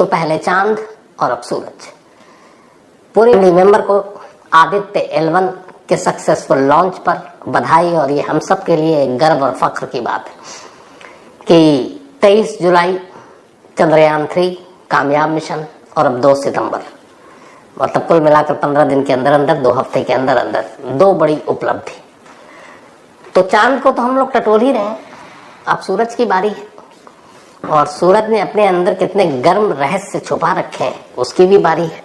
तो पहले चांद और अब सूरज। पूरे नवंबर को आदित्य L1 के सक्सेसफुल लॉन्च पर बधाई। और ये हम सब के लिए गर्व और फख्र की बात है कि 23 जुलाई चंद्रयान 3 कामयाब मिशन और अब 2 सितंबर, मतलब कुल मिलाकर 15 दिन के अंदर अंदर, 2 हफ्ते के अंदर अंदर 2 बड़ी उपलब्धि। तो चांद को तो हम लोग टटोल ही रहे हैं, अब सूरज की बारी है। और सूरज ने अपने अंदर कितने गर्म रहस्य छुपा रखे हैं उसकी भी बारी है।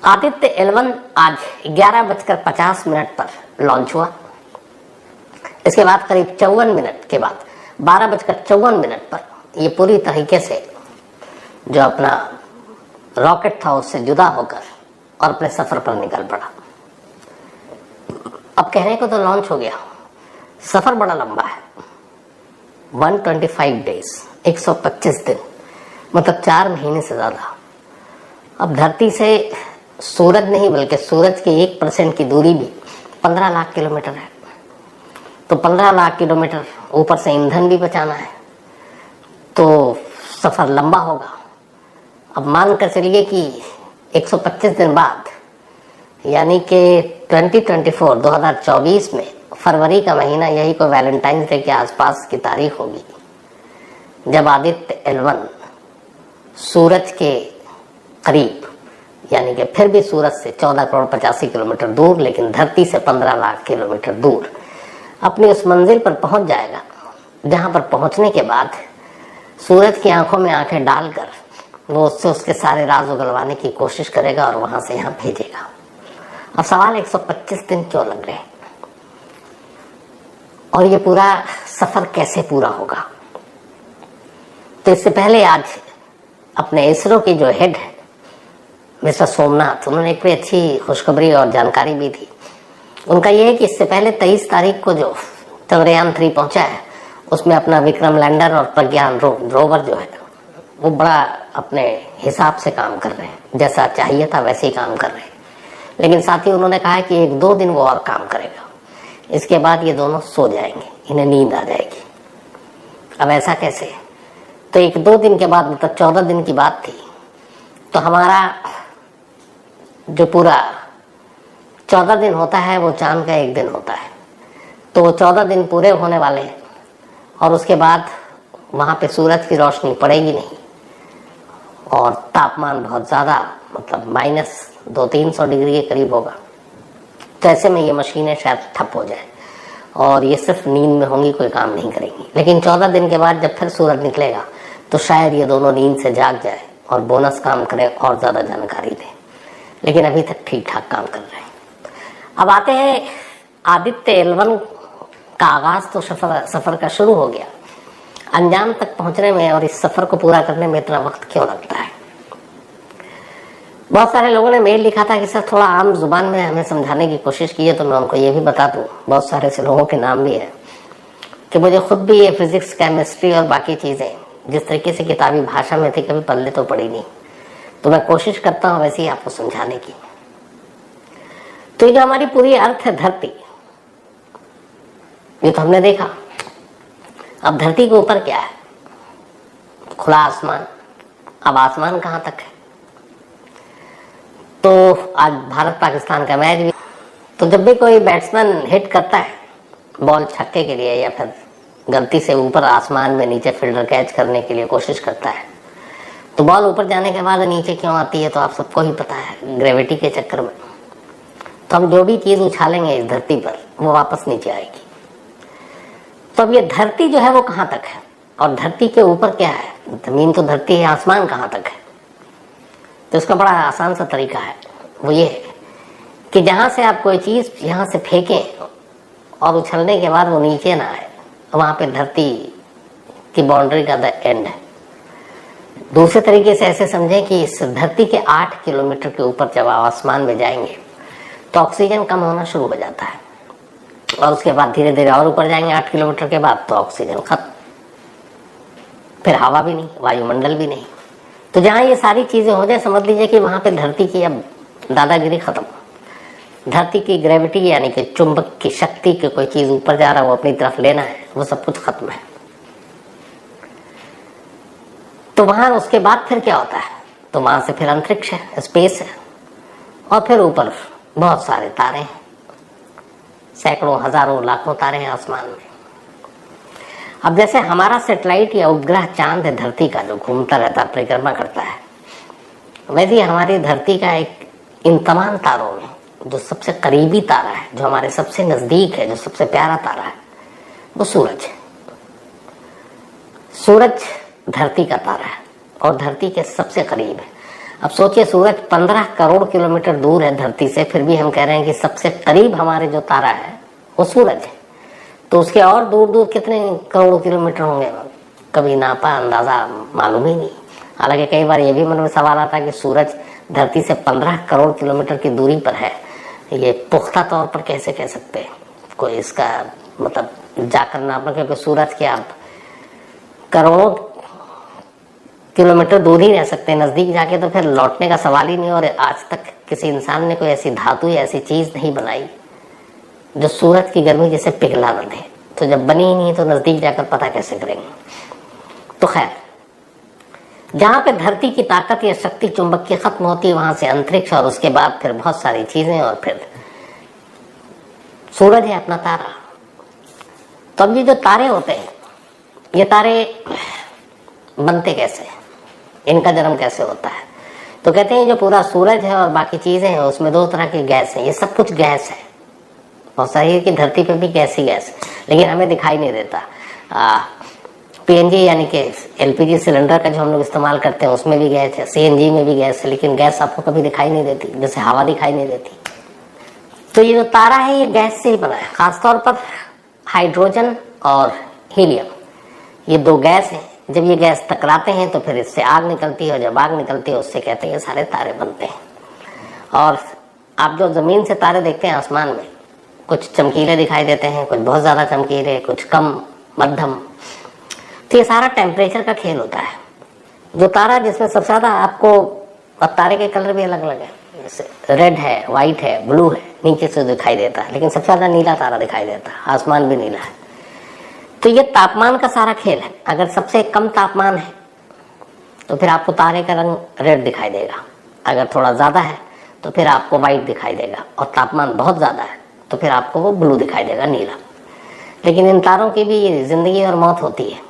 आदित्य L1 आज 11:50 पर लॉन्च हुआ। इसके बाद करीब 54 मिनट के बाद 12:54 पर ये पूरी तरीके से जो अपना रॉकेट था उससे जुदा होकर और अपने सफर पर निकल पड़ा। अब कहने को तो लॉन्च हो गया, सफर बड़ा लंबा है। 125 डेज, 125 दिन, मतलब 4 महीने से ज्यादा। अब धरती से सूरज नहीं बल्कि सूरज के 1% की दूरी भी 15 लाख किलोमीटर है। तो 15 लाख किलोमीटर ऊपर से ईंधन भी बचाना है, तो सफर लंबा होगा। अब मान कर चलिए कि 125 दिन बाद, यानी कि 2024 में फरवरी का महीना, यही कोई वैलेंटाइन डे के आसपास की तारीख होगी, जब आदित्य L1 सूरज के करीब, यानी कि फिर भी सूरज से 14 करोड़ 85 किलोमीटर दूर, लेकिन धरती से 15 लाख किलोमीटर दूर अपनी उस मंजिल पर पहुंच जाएगा, जहां पर पहुंचने के बाद सूरज की आंखों में आंखें डालकर वो उससे उसके सारे राज उगलवाने की कोशिश करेगा और वहां से यहां भेजेगा। अब सवाल 125 दिन क्यों लग रहे हैं और ये पूरा सफर कैसे पूरा होगा? तो इससे पहले आज अपने इसरो की जो हेड है मिस्टर सोमनाथ, उन्होंने एक भी अच्छी खुशखबरी और जानकारी भी दी। उनका यह है कि इससे पहले 23 तारीख को जो चंद्रयान 3 पहुंचा है उसमें अपना विक्रम लैंडर और प्रज्ञान रोवर जो है वो बड़ा अपने हिसाब से काम कर रहे हैं, जैसा चाहिए था वैसे ही काम कर रहे हैं। लेकिन साथ ही उन्होंने कहा है कि 1-2 दिन वो और काम करेगा, इसके बाद ये दोनों सो जाएंगे, इन्हें नींद आ जाएगी। अब ऐसा कैसे? तो 1-2 दिन के बाद, मतलब 14 दिन की बात थी, तो हमारा जो पूरा 14 दिन होता है वो चांद का 1 दिन होता है। तो वो 14 दिन पूरे होने वाले हैं और उसके बाद वहां पे सूरज की रोशनी पड़ेगी नहीं और तापमान बहुत ज्यादा, मतलब -200-300 डिग्री के करीब होगा। तो ऐसे में ये मशीनें शायद ठप हो जाए और ये सिर्फ नींद में होंगी, कोई काम नहीं करेंगी। लेकिन 14 दिन के बाद जब फिर सूरज निकलेगा तो शायद ये दोनों नींद से जाग जाए और बोनस काम करें और ज्यादा जानकारी दें। लेकिन अभी तक ठीक ठाक काम कर रहे हैं। अब आते हैं आदित्य L1 का आगाज तो सफर का शुरू हो गया। अंजाम तक पहुंचने में और इस सफर को पूरा करने में इतना वक्त क्यों लगता है? बहुत सारे लोगों ने मेल लिखा था कि सर थोड़ा आम जुबान में हमें समझाने की कोशिश की है, तो मैं उनको ये भी बता दूं, बहुत सारे ऐसे लोगों के नाम भी है कि मुझे खुद भी ये फिजिक्स, केमिस्ट्री और बाकी चीजें जिस तरीके से किताबी भाषा में थी कभी पल्ले तो पड़ी नहीं। तो मैं कोशिश करता हूं वैसे ही आपको समझाने की। तो ये जो हमारी पूरी अर्थ है धरती, ये तो हमने देखा। अब धरती के ऊपर क्या है? खुला आसमान। अब आसमान कहां तक है? तो आज भारत पाकिस्तान का मैच भी, तो जब भी कोई बैट्समैन हिट करता है बॉल छक्के के लिए या फिर गलती से ऊपर आसमान में नीचे फील्डर कैच करने के लिए कोशिश करता है, तो बॉल ऊपर जाने के बाद नीचे क्यों आती है तो आप सबको ही पता है, ग्रेविटी के चक्कर में। तो हम जो भी चीज उछालेंगे इस धरती पर वो वापस नीचे आएगी। तो अब ये धरती जो है वो कहां तक है और धरती के ऊपर क्या है? जमीन तो धरती है, आसमान कहां तक है? तो इसका बड़ा आसान सा तरीका है, वो ये है कि जहां से आप कोई चीज यहां से फेंकें और उछलने के बाद वो नीचे ना आए, वहां पे धरती की बाउंड्री का द एंड है। दूसरे तरीके से ऐसे समझें कि इस धरती के 8 किलोमीटर के ऊपर जब आप आसमान में जाएंगे तो ऑक्सीजन कम होना शुरू हो जाता है और उसके बाद धीरे धीरे और ऊपर जाएंगे 8 किलोमीटर के बाद तो ऑक्सीजन खत्म, फिर हवा भी नहीं, वायुमंडल भी नहीं। तो जहां ये सारी चीजें हो जाए समझ लीजिए कि वहां पे धरती की अब दादागिरी खत्म। धरती की ग्रेविटी यानी कि चुंबक की शक्ति की कोई चीज ऊपर जा रहा है वो अपनी तरफ लेना है, वो सब कुछ खत्म है। तो वहां उसके बाद फिर क्या होता है, तो वहां से फिर अंतरिक्ष है, स्पेस है, और फिर ऊपर बहुत सारे तारे हैं, सैकड़ों हजारों लाखों तारे हैं आसमान में। अब जैसे हमारा सैटेलाइट या उपग्रह चांद है धरती का, जो घूमता रहता है, परिक्रमा करता है, वैसे ही हमारी धरती का एक इन तमाम तारों में जो सबसे करीबी तारा है, जो हमारे सबसे नजदीक है, जो सबसे प्यारा तारा है, वो सूरज है। सूरज धरती का तारा है और धरती के सबसे करीब है। अब सोचिए, सूरज 15 करोड़ किलोमीटर दूर है धरती से, फिर भी हम कह रहे हैं कि सबसे करीब हमारे जो तारा है वो सूरज है। तो उसके और दूर दूर कितने करोड़ों किलोमीटर होंगे, कभी नापा, अंदाजा मालूम ही नहीं। हालांकि कई बार ये भी मन में सवाल आता है कि सूरज धरती से 15 करोड़ किलोमीटर की दूरी पर है, ये पुख्ता तौर पर कैसे कह सकते हैं, कोई इसका मतलब जाकर नापना, क्योंकि सूरज के आप करोड़ों किलोमीटर दूर ही रह सकते हैं, नजदीक जाके तो फिर लौटने का सवाल ही नहीं। और आज तक किसी इंसान ने कोई ऐसी धातु या ऐसी चीज नहीं बनाई जो सूरज की गर्मी जैसे पिघला न दे। तो जब बनी ही नहीं तो नजदीक जाकर पता कैसे करेंगे। तो खैर, जहां पे धरती की ताकत या शक्ति चुंबक की खत्म होती है, वहां से अंतरिक्ष, और उसके बाद फिर बहुत सारी चीजें, और फिर सूरज है अपना तारा। तो अब ये जो तारे होते हैं, ये तारे बनते कैसे, इनका जन्म कैसे होता है? तो कहते हैं जो पूरा सूरज है और बाकी चीजें हैं, उसमें दो तरह की गैस है। ये सब कुछ गैस है, बहुत सारी है कि धरती पे भी गैस ही गैस, लेकिन हमें दिखाई नहीं देता। पीएनजी यानी कि एलपीजी सिलेंडर का जो हम लोग इस्तेमाल करते हैं, उसमें भी गैस है, सीएनजी में भी गैस है, लेकिन गैस आपको कभी दिखाई नहीं देती, जैसे हवा दिखाई नहीं देती। तो ये जो तारा है ये गैस से ही बना है, खासतौर पर हाइड्रोजन और हीलियम, ये दो गैस हैं। जब ये गैस टकराते हैं तो फिर इससे आग निकलती है, और जब आग निकलती है उससे कहते हैं ये सारे तारे बनते हैं। और आप जो जमीन से तारे देखते हैं आसमान में, कुछ चमकीले दिखाई देते हैं, कुछ बहुत ज्यादा चमकीले, कुछ कम, मध्यम। तो ये सारा टेम्परेचर का खेल होता है। जो तारा जिसमें सबसे ज्यादा आपको, और तारे के कलर भी अलग अलग है, जैसे रेड है, व्हाइट है, ब्लू है, नीचे से दिखाई देता है, लेकिन सबसे ज्यादा नीला तारा दिखाई देता है, आसमान भी नीला है। तो ये तापमान का सारा खेल है। अगर सबसे कम तापमान है तो फिर आपको तारे का रंग रेड दिखाई देगा, अगर थोड़ा ज्यादा है तो फिर आपको व्हाइट दिखाई देगा, और तापमान बहुत ज्यादा है तो फिर आपको वो ब्लू दिखाई देगा, नीला। लेकिन इन तारों की भी जिंदगी और मौत होती है।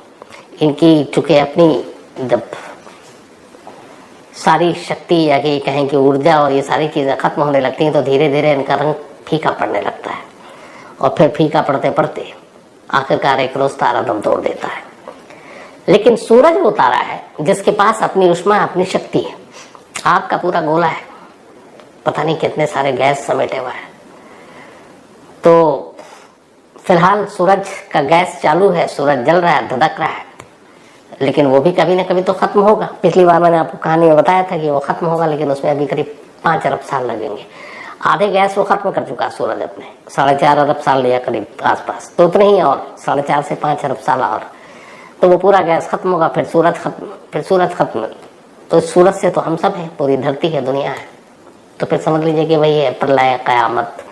इनकी चूंकि अपनी जब सारी शक्ति या कि कहें कि ऊर्जा और ये सारी चीजें खत्म होने लगती हैं, तो धीरे धीरे इनका रंग फीका पड़ने लगता है, और फिर फीका पड़ते पड़ते आखिरकार एक रोज तारा दम तोड़ देता है। लेकिन सूरज वो तारा है जिसके पास अपनी ऊष्मा, अपनी शक्ति है। आग का पूरा गोला है, पता नहीं कितने सारे गैस समेटे हुआ है। तो फिलहाल सूरज का गैस चालू है, सूरज जल रहा है, धधक रहा है, लेकिन वो भी कभी ना कभी तो खत्म होगा। पिछली बार मैंने आपको कहानी में बताया था कि वो खत्म होगा, लेकिन उसमें अभी करीब 5 अरब साल लगेंगे। आधे गैस वो खत्म कर चुका सूरज अपने, 4.5 अरब साल या करीब आसपास, तो उतने ही, और 4.5 से 5 अरब साल और, तो वो पूरा गैस खत्म होगा, फिर सूरज खत्म, फिर सूरज खत्म। तो सूरज से तो हम सब हैं, पूरी धरती है, दुनिया है। तो फिर समझ लीजिए कि वही है प्रलय, कयामत।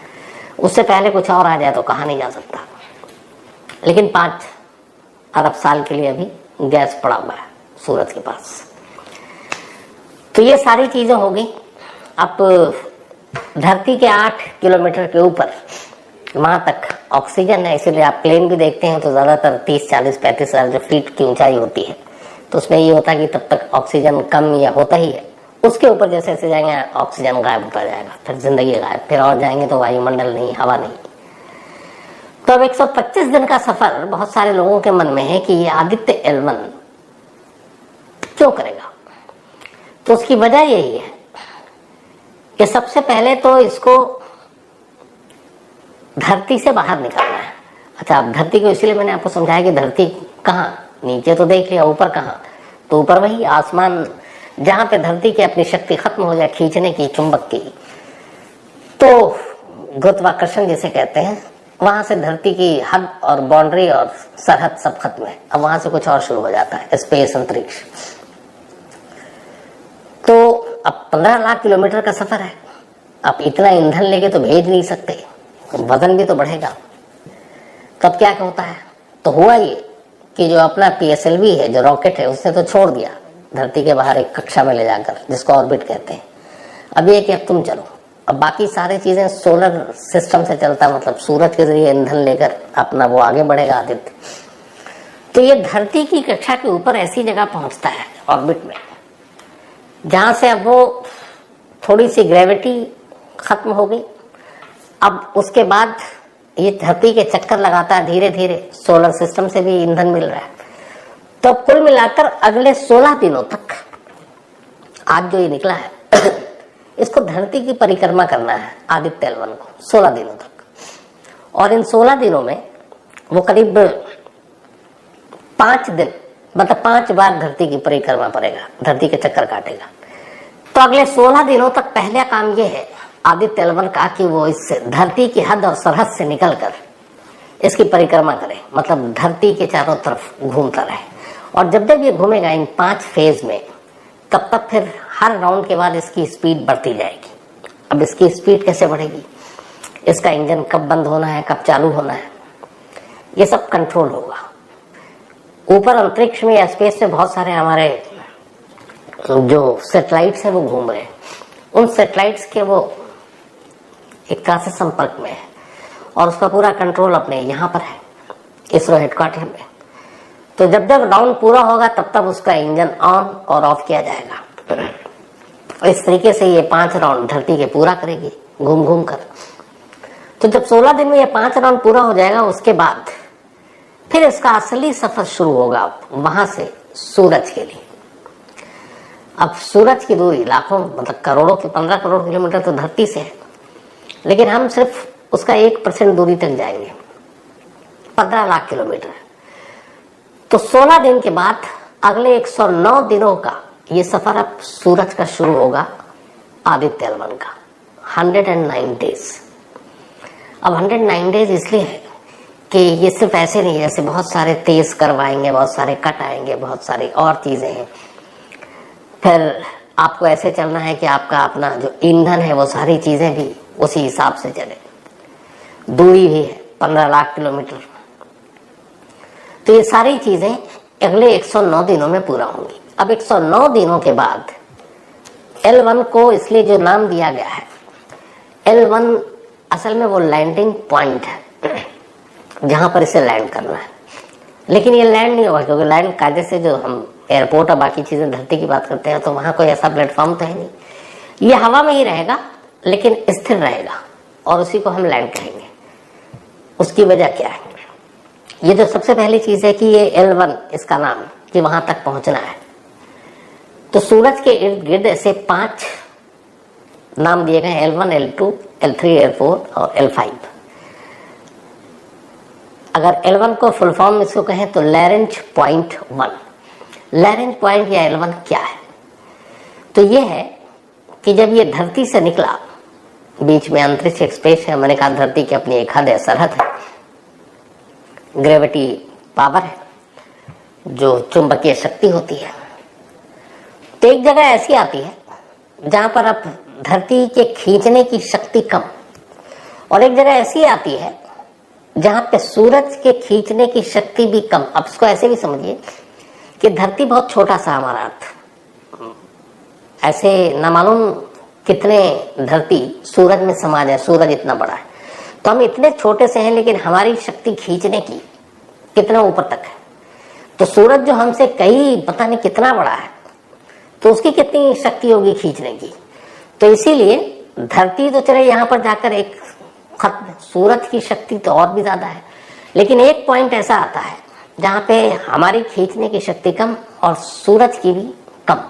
उससे पहले कुछ और आ जाए तो कहा नहीं जा सकता। लेकिन 5 अरब साल के लिए अभी गैस पड़ा हुआ है सूरज के पास। तो ये सारी चीजें हो गई। अब धरती के 8 किलोमीटर के ऊपर वहां तक ऑक्सीजन है, इसीलिए आप प्लेन भी देखते हैं तो ज्यादातर 30, 40, 35 हजार जो फीट की ऊंचाई होती है, तो उसमें ये होता है कि तब तक ऑक्सीजन कम या होता ही है। उसके ऊपर जैसे जैसे जाएंगे ऑक्सीजन गायब होता जाएगा, फिर जिंदगी गायब, फिर और जाएंगे तो वायुमंडल नहीं, हवा नहीं। तो अब 125 दिन का सफर बहुत सारे लोगों के मन में है कि ये आदित्य एल1 क्यों करेगा। तो उसकी वजह यही है कि सबसे पहले तो इसको धरती से बाहर निकलना है। अच्छा, अब धरती को इसलिए मैंने आपको समझाया कि धरती कहाँ, नीचे तो देख लिया, ऊपर कहाँ, तो ऊपर वही आसमान जहां पे धरती की अपनी शक्ति खत्म हो जाए खींचने की, चुंबक की, तो गुरुत्वाकर्षण जिसे कहते हैं, वहां से धरती की हद और बाउंड्री और सरहद सब खत्म है। अब वहां से कुछ और शुरू हो जाता है, स्पेस, अंतरिक्ष। तो अब 15 लाख किलोमीटर का सफर है। अब इतना ईंधन लेके तो भेज नहीं सकते, वजन भी तो बढ़ेगा। तब क्या होता है, तो हुआ ये कि जो अपना PSLV है, जो रॉकेट है, उसने तो छोड़ दिया धरती के बाहर एक कक्षा में ले जाकर, जिसको ऑर्बिट कहते हैं। अब ये कि अब तुम चलो, अब बाकी सारी चीजें सोलर सिस्टम से चलता, मतलब सूरज के जरिए ईंधन लेकर अपना वो आगे बढ़ेगा आदित्य। तो ये धरती की कक्षा के ऊपर ऐसी जगह पहुंचता है ऑर्बिट में, जहां से अब वो थोड़ी सी ग्रेविटी खत्म हो गई। अब उसके बाद ये धरती के चक्कर लगाता है धीरे धीरे, सोलर सिस्टम से भी ईंधन मिल रहा है। तो कुल मिलाकर अगले 16 दिनों तक, आज जो ये निकला है इसको धरती की परिक्रमा करना है आदित्य L1 को 16 दिनों तक। और इन 16 दिनों में वो करीब 5 दिन, मतलब 5 बार धरती की परिक्रमा करेगा, धरती के चक्कर काटेगा। तो अगले 16 दिनों तक पहला काम ये है आदित्य L1 का कि वो इस धरती की हद और सरहद से निकलकर इसकी परिक्रमा करे, मतलब धरती के चारों तरफ घूमता रहे। और जब जब ये घूमेगा इन 5 फेज में, तब तक फिर हर राउंड के बाद इसकी स्पीड बढ़ती जाएगी। अब इसकी स्पीड कैसे बढ़ेगी, इसका इंजन कब बंद होना है, कब चालू होना है, ये सब कंट्रोल होगा। ऊपर अंतरिक्ष में या स्पेस में बहुत सारे हमारे जो सैटेलाइट्स है वो घूम रहे हैं। उन सैटेलाइट्स के वो एक तरह से संपर्क में है और उसका पूरा कंट्रोल अपने यहाँ पर है, इसरो हेडक्वार्टर में। तो जब जब राउंड पूरा होगा तब तक उसका इंजन ऑन और ऑफ किया जाएगा। इस तरीके से ये 5 राउंड धरती के पूरा करेगी घूम घूम कर। तो जब 16 दिन में ये 5 राउंड पूरा हो जाएगा, उसके बाद फिर इसका असली सफर शुरू होगा वहां से सूरज के लिए। अब सूरज की दूरी लाखों, मतलब करोड़ों की 15 करोड़ किलोमीटर तो धरती से है, लेकिन हम सिर्फ उसका 1% दूरी तक जाएंगे, 15 लाख किलोमीटर। तो 16 दिन के बाद अगले 109 दिनों का ये सफर अब सूरज का शुरू होगा आदित्य L1 का, 109 डेज। अब 109 डेज इसलिए है कि ये सिर्फ ऐसे नहीं, जैसे बहुत सारे तेज करवाएंगे, बहुत सारे कट आएंगे, बहुत सारी और चीजें हैं। फिर आपको ऐसे चलना है कि आपका अपना जो ईंधन है वो सारी चीजें भी उसी हिसाब से चले। दूरी भी है 15 लाख किलोमीटर। तो ये सारी चीजें अगले 109 दिनों में पूरा होंगी। अब 109 दिनों के बाद L1 को इसलिए जो नाम दिया गया है, L1 असल में वो लैंडिंग पॉइंट है जहां पर इसे लैंड करना है। लेकिन ये लैंड नहीं होगा, क्योंकि लैंड कायदे से जो हम एयरपोर्ट और बाकी चीजें धरती की बात करते हैं, तो वहां कोई ऐसा प्लेटफॉर्म तो है नहीं। ये हवा में ही रहेगा, लेकिन स्थिर रहेगा, और उसी को हम लैंड कहेंगे। उसकी वजह क्या है? ये जो सबसे पहली चीज है कि ये L1 इसका नाम, कि वहां तक पहुंचना है। तो सूरज के इर्द गिर्द ऐसे 5 नाम दिए गए, L1, L2, L3, L4 और L5। अगर L1 को फुल फॉर्म इसको कहें तो लैरेंज पॉइंट 1। लैरेंज पॉइंट या L1 क्या है? तो ये है कि जब ये धरती से निकला, बीच में अंतरिक्ष एक्सप्रेस है, मैंने कहा धरती की अपनी एक हद है, सरहद है, ग्रेविटी पावर है, जो चुंबकीय शक्ति होती है। तो एक जगह ऐसी आती है जहां पर अब धरती के खींचने की शक्ति कम, और एक जगह ऐसी आती है जहां पे सूरज के खींचने की शक्ति भी कम। अब इसको ऐसे भी समझिए कि धरती बहुत छोटा सा हमारा अर्थ, ऐसे न मालूम कितने धरती सूरज में समा जाए, सूरज इतना बड़ा है। तो हम इतने छोटे से हैं, लेकिन हमारी शक्ति खींचने की कितना ऊपर तक है। तो सूरज जो हमसे कई पता नहीं कितना बड़ा है, तो उसकी कितनी शक्ति होगी खींचने की। तो इसीलिए धरती तो चले यहाँ पर जाकर एक खत्म, सूरज की शक्ति तो और भी ज्यादा है, लेकिन एक पॉइंट ऐसा आता है जहां पे हमारी खींचने की शक्ति कम और सूरज की भी कम।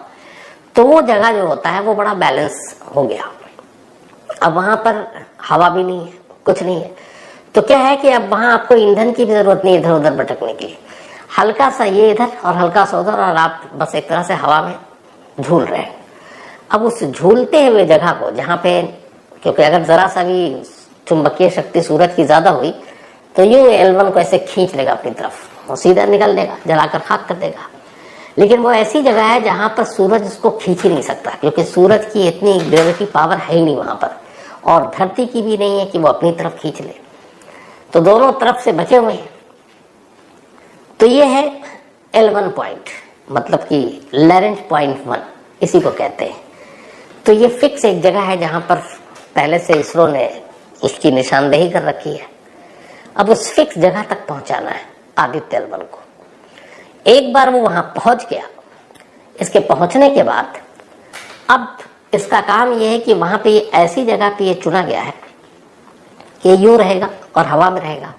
तो वो जगह जो होता है वो बड़ा बैलेंस हो गया। अब वहां पर हवा भी नहीं है, कुछ नहीं है। तो क्या है कि अब वहां आपको ईंधन की भी जरूरत नहीं इधर उधर भटकने की। हल्का सा ये इधर और हल्का सा उधर, और आप बस एक तरह से हवा में झूल रहे हैं। अब उस झूलते हुए जगह को जहां पे, क्योंकि अगर जरा सा भी चुंबकीय शक्ति सूरज की ज्यादा हुई तो यूं L1 को ऐसे खींच लेगा अपनी तरफ, वो सीधा निकल देगा, जलाकर खाक कर देगा। लेकिन वो ऐसी जगह है जहां पर सूरज उसको खींच ही नहीं सकता, क्योंकि सूरज की इतनी ग्रेविटी पावर है ही नहीं वहां पर, और धरती की भी नहीं है कि वो अपनी तरफ खींच ले। तो दोनों तरफ से बचे हुए हैं। तो ये है L1 पॉइंट, मतलब कि लैरेंज पॉइंट 1 इसी को कहते हैं। तो ये फिक्स एक जगह है जहां पर पहले से इसरो ने उसकी निशानदेही कर रखी है। अब उस फिक्स जगह तक पहुंचाना है आदित्य L1 को। एक बार वो वहां पहुंच गया, इसके पहुंचने के बाद अब इसका काम यह है कि वहां पे ऐसी जगह पे ये चुना गया है कि यूं रहेगा और हवा में रहेगा।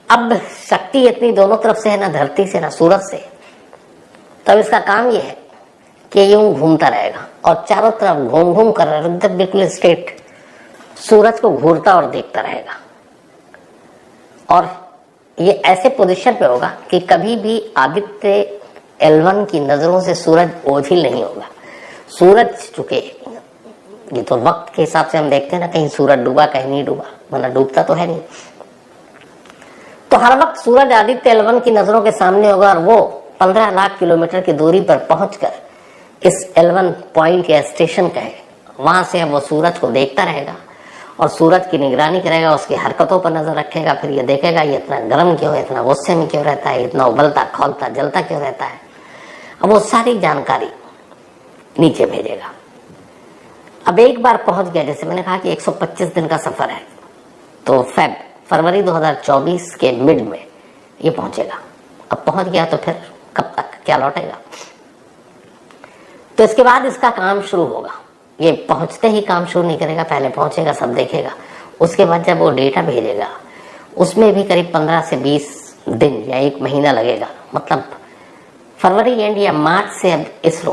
अब शक्ति इतनी दोनों तरफ से है, ना धरती से ना सूरज से, तब इसका काम यह है कि यूं घूमता रहेगा और चारों तरफ घूम घूम कर एकदम बिल्कुल स्ट्रेट सूरज को घूरता और देखता रहेगा। और ये ऐसे पोजीशन पे होगा कि कभी भी आदित्य L1 की नजरों से सूरज ओझिल नहीं होगा। सूरज चूंकि ये तो वक्त के हिसाब से हम देखते हैं ना, कहीं सूरज डूबा कहीं नहीं डूबा, वरना डूबता तो है नहीं। तो हर वक्त सूरज आदित्य L1 की नजरों के सामने होगा और वो 15 लाख किलोमीटर की दूरी पर पहुंचकर इस L1 पॉइंट या स्टेशन का है, वहां से वो सूरज को देखता रहेगा और सूरज की निगरानी करेगा, उसकी हरकतों पर नजर रखेगा। फिर ये देखेगा ये इतना गर्म क्यों है, इतना गुस्से में क्यों रहता है, इतना उबलता खौलता जलता क्यों रहता है। अब वो सारी जानकारी नीचे भेजेगा। अब एक बार पहुंच गया, जैसे मैंने कहा कि 125 दिन का सफर है, तो फरवरी 2024 के मिड में ये पहुंचेगा। अब पहुंच गया तो फिर कब तक क्या लौटेगा। तो इसके बाद इसका काम शुरू होगा। ये पहुंचते ही काम शुरू नहीं करेगा, पहले पहुंचेगा, सब देखेगा। उसके बाद जब वो डेटा भेजेगा उसमें भी करीब 15 से 20 दिन या 1 महीना लगेगा। मतलब फरवरी एंड या मार्च से अब इसरो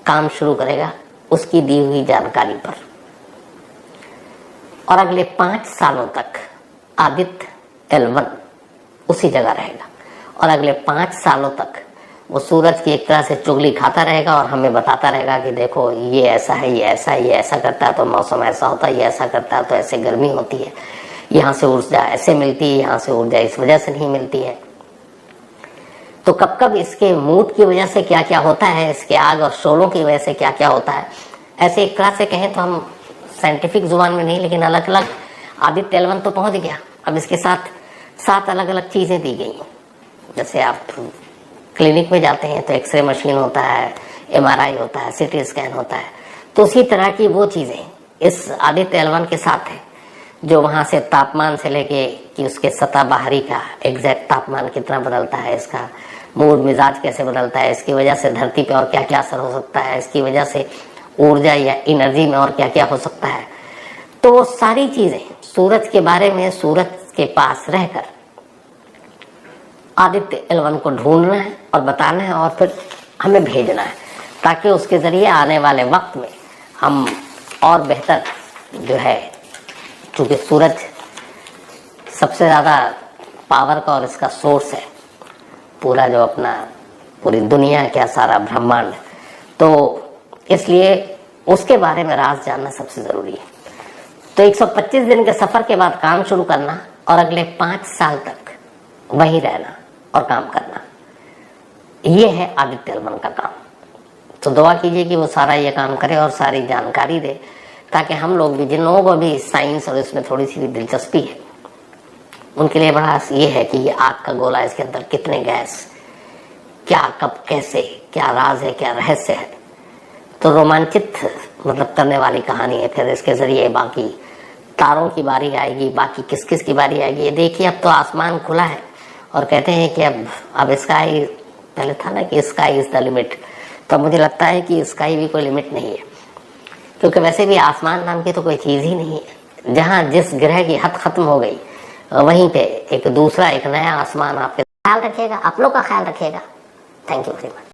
काम शुरू करेगा उसकी दी हुई जानकारी पर, और अगले 5 सालों तक आदित्य L1 उसी जगह रहेगा और अगले 5 सालों तक वो सूरज की एक तरह से चुगली खाता रहेगा और हमें बताता रहेगा कि देखो ये ऐसा है, ये ऐसा है, ये ऐसा करता है तो मौसम ऐसा होता है, ये ऐसा करता है तो ऐसे गर्मी होती है, यहाँ से ऊर्जा ऐसे मिलती है, यहाँ से ऊर्जा इस वजह से नहीं मिलती है। तो कब कब इसके मूड की वजह से क्या क्या होता है, इसके आग और शोलों की वजह से क्या क्या होता है। ऐसे एक तरह से कहें तो हम साइंटिफिक जुबान में नहीं, लेकिन अलग अलग आदित्य L1 तो पहुंच गया। अब इसके साथ 7 अलग अलग चीजें दी गई। जैसे आप क्लिनिक में जाते हैं तो एक्सरे मशीन होता है, MRI होता है, CT स्कैन होता है, तो उसी तरह की वो चीजें इस आदित्य L1 के साथ है, जो वहां से तापमान से लेके कि उसके सतह बाहरी का एग्जैक्ट तापमान कितना बदलता है, इसका मूड मिजाज कैसे बदलता है, इसकी वजह से धरती पे और क्या क्या असर हो सकता है, इसकी वजह से ऊर्जा या एनर्जी में और क्या क्या हो सकता है। तो वो सारी चीजें सूरज के बारे में सूरज के पास रहकर आदित्य L1 को ढूंढना है और बताना है और फिर हमें भेजना है, ताकि उसके जरिए आने वाले वक्त में हम और बेहतर जो है, चूंकि सूरज सबसे ज़्यादा पावर का और इसका सोर्स है, पूरा जो अपना पूरी दुनिया क्या सारा ब्रह्मांड, तो इसलिए उसके बारे में राज जानना सबसे ज़रूरी है। तो 125 दिन के सफ़र के बाद काम शुरू करना और अगले 5 साल तक वहीं रहना और काम करना, ये है आदित्य L1 का काम। तो दुआ कीजिए कि वो सारा ये काम करे और सारी जानकारी दे, ताकि हम लोग भी, जिन लोगों को भी साइंस और इसमें थोड़ी सी भी दिलचस्पी है, उनके लिए बड़ा ये है कि ये आग का गोला, इसके अंदर कितने गैस, क्या कब कैसे, क्या राज है, क्या रहस्य है। तो रोमांचित मतलब करने वाली कहानी है। फिर इसके जरिए बाकी तारों की बारी आएगी, बाकी किस किस की बारी आएगी। ये देखिए अब तो आसमान खुला है और कहते हैं कि अब स्काई, पहले था ना कि स्काई इज द लिमिट, तो मुझे लगता है कि स्काई भी कोई लिमिट नहीं है, क्योंकि वैसे भी आसमान नाम की तो कोई चीज ही नहीं है। जहाँ जिस ग्रह की हद खत्म हो गई, वहीं पे एक दूसरा एक नया आसमान आपके ख्याल रखिएगा, आप लोग का ख्याल रखिएगा। Thank you very much.